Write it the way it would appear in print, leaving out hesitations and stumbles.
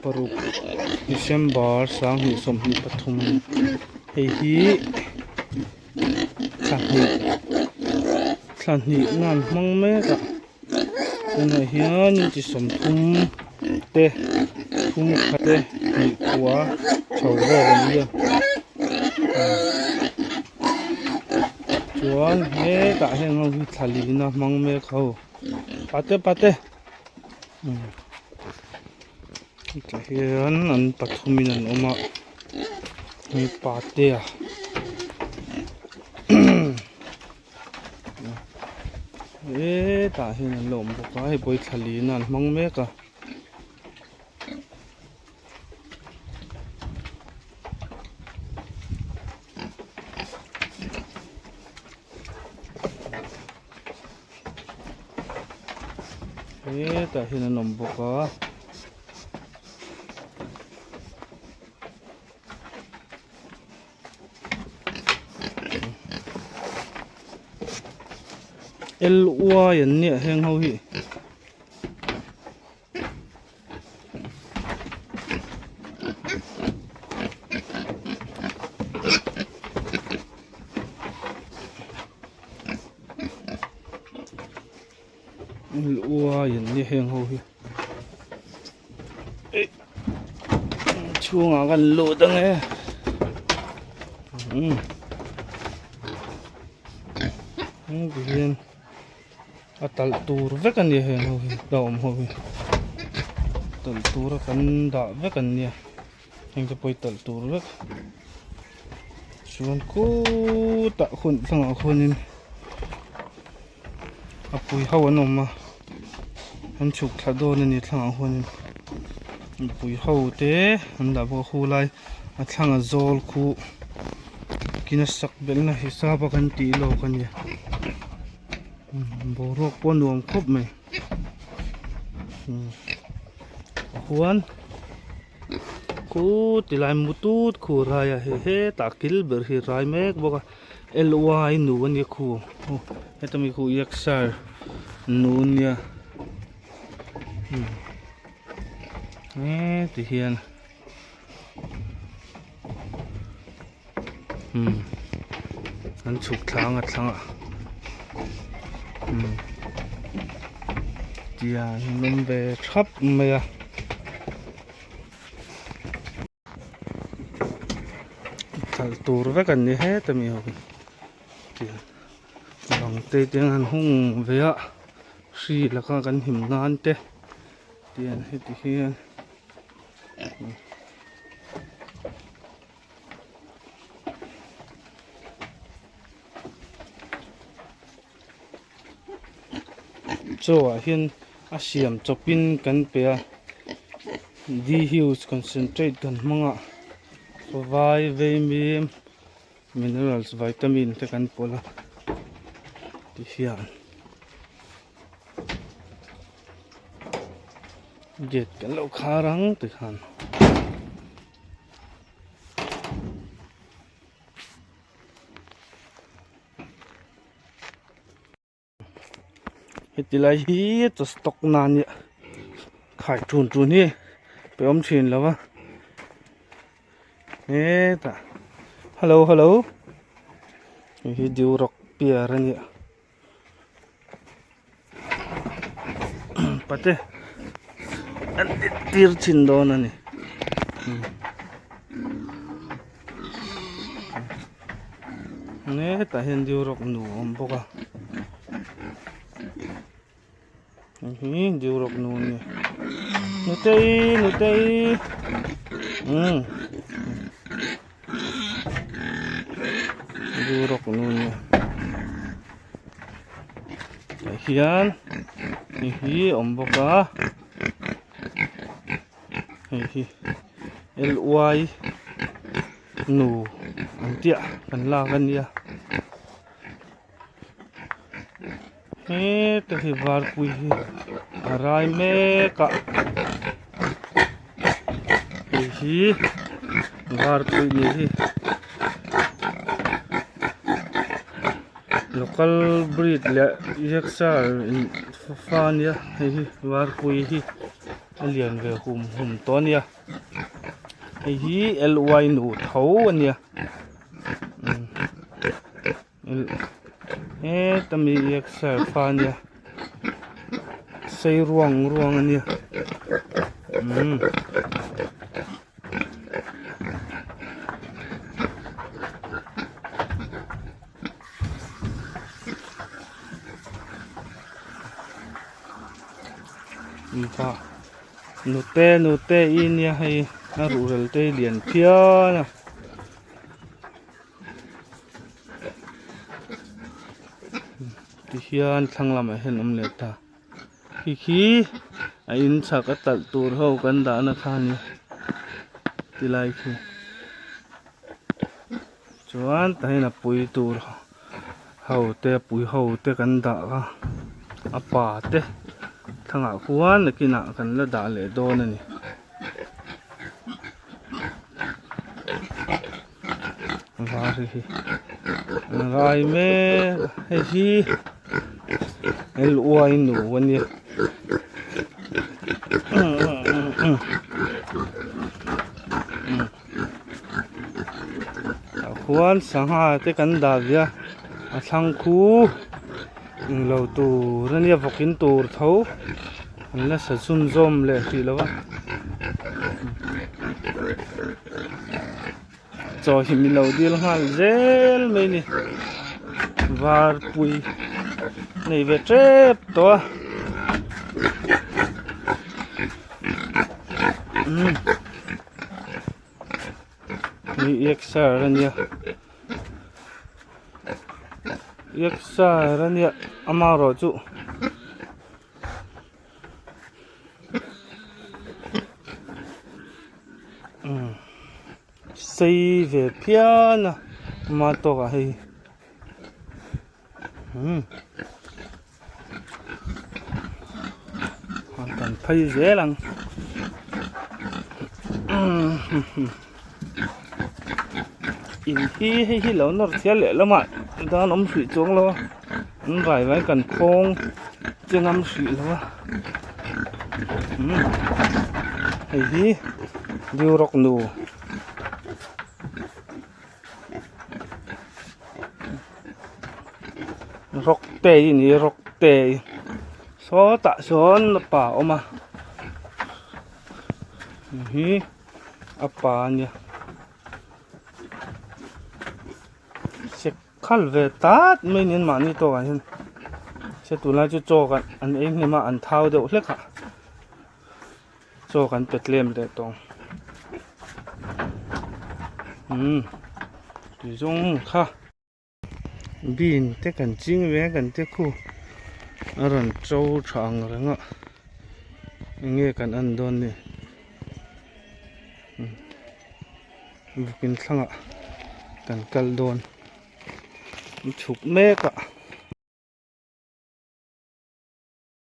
paruk December sang hi som hi pathum hei hi thlan hi nan hmang me ka na hian chi som thum te thum khate hi kwa chho ve ria chuan he ta heng ho hi thali na hmang me kho pate hian an pathumin an oma mi pate a ta hian an lom boka hei poi thali na an hmang me ka ta hian an lom boka LUA yan ni heng ho hi LUA yan ni heng ho hi chuang kan lo dang e bihin atal tur vek an ni heng ho hi dawm ho hi tal tur kan da vek an ni heng te poi tal tur vek chuan ku ta khun thanga khunin apui ho an oma an chuk thladon ani thanga khunin pui ho te an da bo khulai a thanga zol khu kina sak belna hisaba kan ti lo kan ya borok pon nuam khop mai huan ku tilai mutut khu raya he takil ber hi rai mek boka LY nu ani khu hetami khu yaksar nu nia ti hian an chuk thanga tia num ve thap me ya thal tur ve kan ni he tami ho tia bang te teng an hung ve a hri laka kan him nan te tian he ti hian so hian a siam chopin kan pe a D Hughes concentrate kan manga vai mi minerals vitamin te kan pola ti hian get kan lo kharang te khan hetilai hi to stock na ni khai thun ni pe om thin lawa ta hello hi diu rock piar ani pate an tir chin don ani ta hen diu rock nu om boka diu rock nu ni nu tei diu rock nu ni hian hi om boka hi LY nu antia kan la kan ya te hi var pui hi arai me ka hi var pui ni hi local breed le yaksar in fania hi var pui hi liền về hùm to nia hay hi ly nụ thấu anh nia tầm đi exer pha nia xây ruộng anh nia và nụ tê in nia hay nó rủ rel tê liền kia nè thì hiền thằng làm hay làm lệ ta khi in sa cái tật tour hậu cần đã nó khan thì lại khi chuan tay là bùi tour hậu tê cần đã à pa tê thằng ạ khuan là kia nã cần là đã lệ đô này và thì rồi mẹ hay gì el uai nụ anh nhỉ khuan sang ha te kan da via a thang khu lo tu rania vokin tur tho an la sa sun zom le ti lawa cho hi mi lo dil hal zel me ni var pui nei ve trep to ni eksa rania amaro chu xây về phía nè mà to cả hay hoàn toàn thấy dễ lắm in hi lâu nó sẽ lẹ lắm ạ đó nó sụi xuống lo nó vài cần khôn chưa ngâm sụi lo hay hi điều rọc nụ rọc tê ni rọc tê số tạ số nó bảo mà hi apa nha sẽ khăn về tát mấy nhân mà như tôi anh sẽ tụi nó choกันanh ấy nhưng mà anh thao được hết cả choกันเป็ดเล่มได้ตรงthì giống kha bin te kan ching ve kan te khu aran trâu chang ranga nghe kan an don ni bukin thanga kan kal don chuk me ka